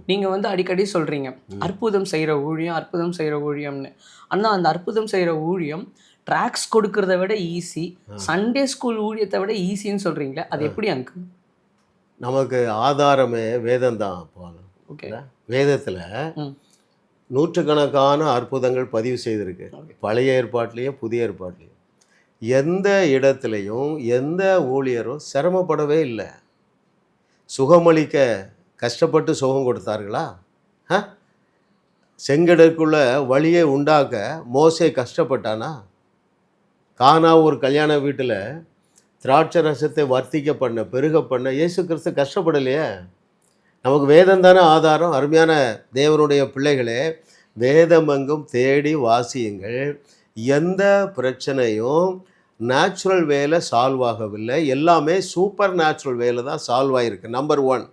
நீங்கள் வந்து அடிக்கடி சொல்கிறீங்க அற்புதம் செய்கிற ஊழியம், அற்புதம் செய்கிற ஊழியம்னு. ஆனால் அந்த அற்புதம் செய்கிற ஊழியம் ட்ராக்ஸ் கொடுக்கறத விட ஈஸி, சண்டே ஸ்கூல் ஊழியத்தை விட ஈஸின்னு சொல்கிறீங்களே, அது எப்படி அங்கிள்? நமக்கு ஆதாரமே வேதம் தான். ஓகே, வேதத்தில் நூற்றுக்கணக்கான அற்புதங்கள் பதிவு செய்திருக்கு, பழைய ஏற்பாட்டிலையும் புதிய ஏற்பாட்டிலையும். எந்த இடத்துலையும் எந்த ஊழியரும் சிரமப்படவே இல்லை. சுகமளிக்க கஷ்டப்பட்டு சுகம் கொடுத்தார்களா? செங்கடலுக்குள்ள வழியை உண்டாக்க மோசே கஷ்டப்பட்டானா? கானா ஒரு கல்யாண வீட்டில் திராட்சை ரசத்தை வர்த்திக்க பண்ண பெருக பண்ண இயேசு கிறிஸ்து கஷ்டப்படலையே. நமக்கு வேதம் தானே ஆதாரம். அருமையான தேவனுடைய பிள்ளைகளே, வேதமெங்கும் தேடி வாசியுங்கள். எந்த பிரச்சனையும் நேச்சுரல் வேலை சால்வ் ஆகவில்லை, எல்லாமே சூப்பர் நேச்சுரல் வேலை தான் சால்வ் ஆகிருக்கு. நம்பர் 1.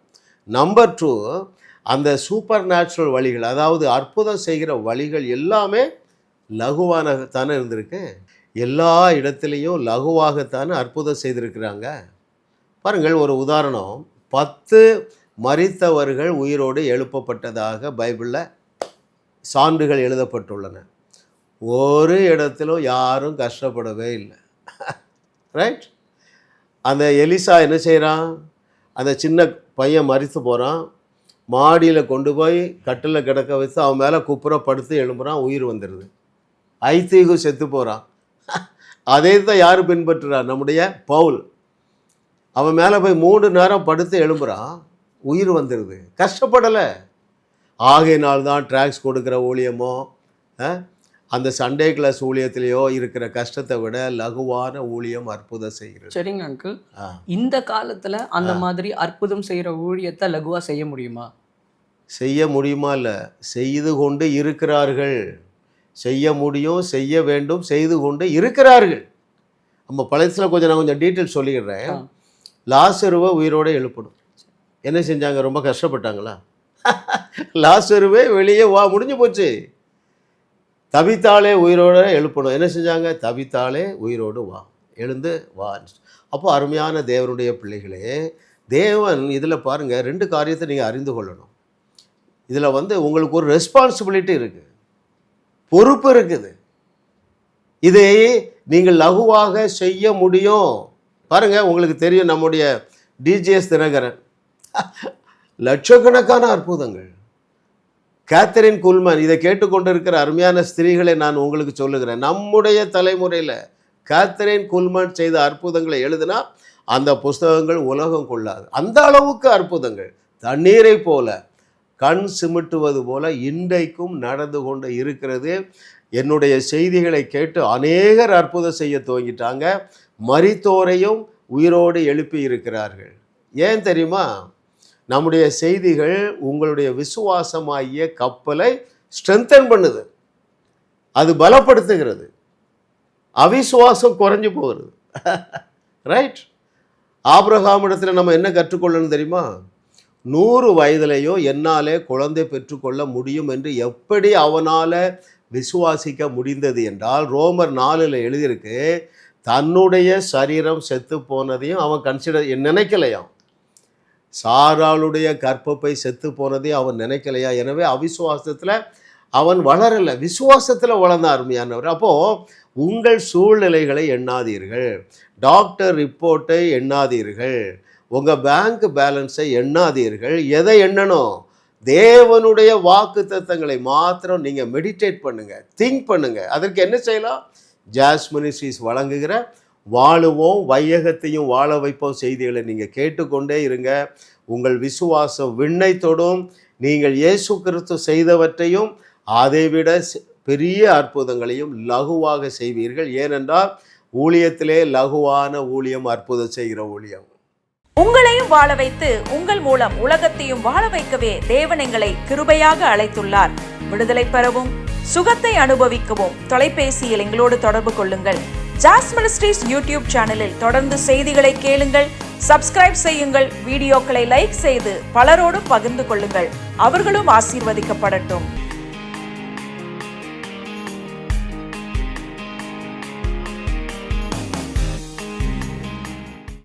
நம்பர் 2, அந்த சூப்பர் நேச்சுரல் வழிகள், அதாவது அற்புதம் செய்கிற வழிகள் எல்லாமே லகுவானதானே இருந்திருக்கு. எல்லா இடத்துலையும் லகுவாகத்தானே அற்புதம் செய்திருக்கிறாங்க. பாருங்கள், ஒரு உதாரணம். 10 மரித்தவர்கள் உயிரோடு எழுப்பப்பட்டதாக பைபிளில் சான்றுகள் எழுதப்பட்டுள்ளன. ஒரு இடத்திலும் யாரும் கஷ்டப்படவே இல்லை. ரைட்? அந்த எலிசா என்ன செய்கிறான்? அந்த சின்ன பையன் மரித்து போகிறான், மாடியில் கொண்டு போய் கட்டில் கிடக்க வச்சு அவன் மேலே குப்புறப்படுத்தி எழும்புறான், உயிர் வந்துடுது. ஐத்தீகு செத்து போகிறான். அதே தான் யார் பின்பற்றுறார்? நம்முடைய பவுல். அவன் மேலே போய் 3 நேரம் படுத்து எழும்புறான், உயிர் வந்துடுது. கஷ்டப்படலை. ஆகையினால்தான் ட்ராக்ஸ் கொடுக்குற ஊழியமோ அந்த சண்டே கிளாஸ் ஊழியத்திலேயோ இருக்கிற கஷ்டத்தை விட லகுவான ஊழியம் அற்புதம் செய்கிறது. சரிங்க அங்கிள், இந்த காலத்தில் அந்த மாதிரி அற்புதம் செய்கிற ஊழியத்தை லகுவாக செய்ய முடியுமா? செய்ய முடியுமா? இல்லை, செய்து கொண்டு இருக்கிறார்கள். செய்ய முடியும், செய்ய வேண்டும், செய்து கொண்டு இருக்கிறார்கள். நம்ம பழத்தில் நான் கொஞ்சம் டீட்டெயில் சொல்லிடுறேன். லாசருவை உயிரோடு எழுப்பணும். என்ன செஞ்சாங்க? ரொம்ப கஷ்டப்பட்டாங்களா? லாசருவே வெளியே வா, முடிஞ்சு போச்சு. தபித்தாலே உயிரோடு எழுப்பணும். என்ன செஞ்சாங்க? தபித்தாலே உயிரோடு வா, எழுந்து வா. அப்போ அருமையான தேவனுடைய பிள்ளைகளே, தேவன் இதில் பாருங்கள், 2 காரியத்தை நீங்கள் அறிந்து கொள்ளணும். இதில் உங்களுக்கு ஒரு ரெஸ்பான்சிபிலிட்டி இருக்குது, பொறுப்பு இருக்குது. இதை நீங்கள் லகுவாக செய்ய முடியும். பாருங்கள், உங்களுக்கு தெரியும், நம்முடைய டிஜிஎஸ் தினகரன் லட்சக்கணக்கான அற்புதங்கள். கேத்தரின் குல்மன், இதை கேட்டுக்கொண்டிருக்கிற அருமையான ஸ்திரீகளை நான் உங்களுக்கு சொல்லுகிறேன், நம்முடைய தலைமுறையில் கேத்தரின் குல்மன் செய்த அற்புதங்களை எழுதினா அந்த புஸ்தகங்கள் உலகம் கொள்ளாது. அந்த அளவுக்கு அற்புதங்கள் தண்ணீரை போல, கண் சிமிட்டுவது போல இன்றைக்கும் நடந்து கொண்டு இருக்கிறது. என்னுடைய செய்திகளை கேட்டு அநேகர் அற்புதம் செய்ய துவங்கிட்டாங்க. மரித்தோரையும் உயிரோடு எழுப்பி இருக்கிறார்கள். ஏன் தெரியுமா? நம்முடைய செய்திகள் உங்களுடைய விசுவாசமாகிய கப்பலை ஸ்ட்ரென்தன் பண்ணுது, அது பலப்படுத்துகிறது, அவிசுவாசம் குறைஞ்சு போகிறது. ரைட்? ஆபிரகாமிடத்தில் நம்ம என்ன கற்றுக்கொள்ளணும் தெரியுமா? 100 வயதிலேயோ என்னாலே குழந்தை பெற்றுக்கொள்ள முடியும் என்று எப்படி அவனால் விசுவாசிக்க முடிந்தது என்றால், ரோமர் 4 எழுதியிருக்கு, தன்னுடைய சரீரம் செத்து போனதையும் அவன் நினைக்கலையாம். சாராளுடைய கற்பப்பை செத்து போனதையும் அவன் நினைக்கலையா. எனவே அவிசுவாசத்தில் அவன் வளரலை, விசுவாசத்தில் வளர்ந்த அருமையானவர். அப்போது உங்கள் சூழ்நிலைகளை எண்ணாதீர்கள், டாக்டர் ரிப்போர்ட்டை எண்ணாதீர்கள், உங்கள் பேங்க் பேலன்ஸை எண்ணாதீர்கள். எதை எண்ணணும்? தேவனுடைய வாக்கு தத்தங்களை மாத்திரம் நீங்கள் மெடிடேட் பண்ணுங்கள், திங்க் பண்ணுங்கள். அதற்கு என்ன செய்யலாம்? ஜாஸ் மினிஸ்ட்ரீஸ் வழங்குகிற வாழுவோம் வையகத்தையும் வாழ வைப்போம் செய்திகளை நீங்கள் கேட்டுக்கொண்டே இருங்க. உங்கள் விசுவாசம் விண்ணை தொடும். நீங்கள் இயேசு கிறிஸ்து செய்தவற்றையும் அதைவிட பெரிய அற்புதங்களையும் லகுவாக செய்வீர்கள். ஏனென்றால் ஊழியத்திலே லகுவான ஊழியம் அற்புதம் செய்கிற ஊழியம். உங்களையும் வாழ வைத்து உங்கள் மூலம் உலகத்தையும் வாழ வைக்கவே தேவன் எங்களை கிருபையாக அழைத்துள்ளார். விடுதலை பெறவும் சுகத்தை அனுபவிக்கவும் தொலைபேசியில் எங்களோடு தொடர்பு கொள்ளுங்கள். ஜாஸ் மினிஸ்ட்ரீஸ் யூடியூப் சேனலில் தொடர்ந்து செய்திகளை கேளுங்கள், சப்ஸ்கிரைப் செய்யுங்கள், வீடியோக்களை லைக் செய்து பலரோடு பகிர்ந்து கொள்ளுங்கள். அவர்களும் ஆசீர்வதிக்கப்படட்டும்.